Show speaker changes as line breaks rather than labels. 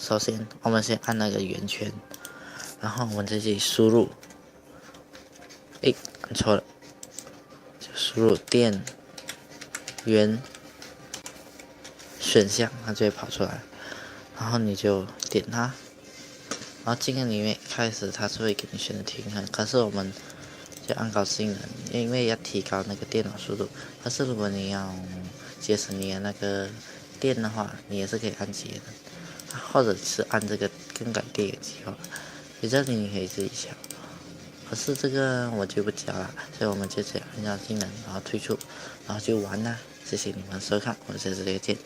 首先我们先按那个圆圈，然后我们在这里输入，按错了，就输入电源选项，它就会跑出来，然后你就点它，然后进入里面开始它是会给你选择平衡，可是我们就按高性能，因为要提高那个电脑速度。但是如果你要节省你的那个电的话，你也是可以按节能，或者是按这个更改电源计划，在这里你可以自己调。可是这个我就不教了，所以我们就这样按照技能，然后退出，然后就完了。谢谢你们收看，我们下次再见。